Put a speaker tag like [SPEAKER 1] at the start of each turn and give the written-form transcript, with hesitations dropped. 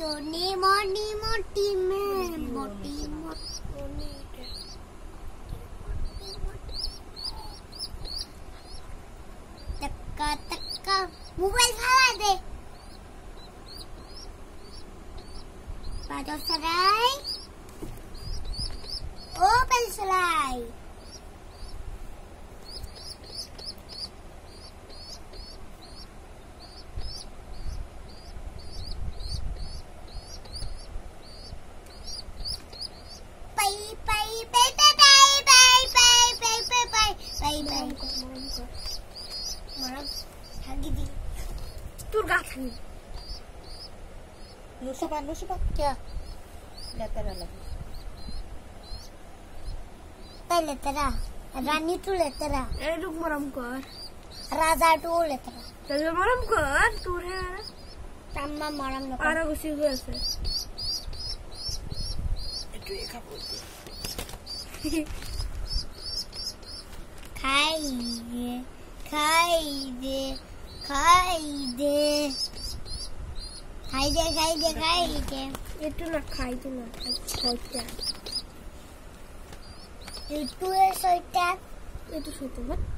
[SPEAKER 1] Yoni moni moti me moti moti taka taka mobile salah deh. Pakai serai. Oh, pakai serai.
[SPEAKER 2] Nusa क्या लेतरा लगी
[SPEAKER 1] पहले तेरा रानी तू लेतरा
[SPEAKER 3] ए रुक मरम कर
[SPEAKER 1] राजा तू लेतरा
[SPEAKER 3] चल मरम कर तू रे
[SPEAKER 1] तम्मा मरम न
[SPEAKER 3] आरा गुसी हुए से
[SPEAKER 2] एटू एका बोलती
[SPEAKER 1] खाई दे
[SPEAKER 3] itu nak khai tu nak soita
[SPEAKER 1] itu soita
[SPEAKER 3] itu soita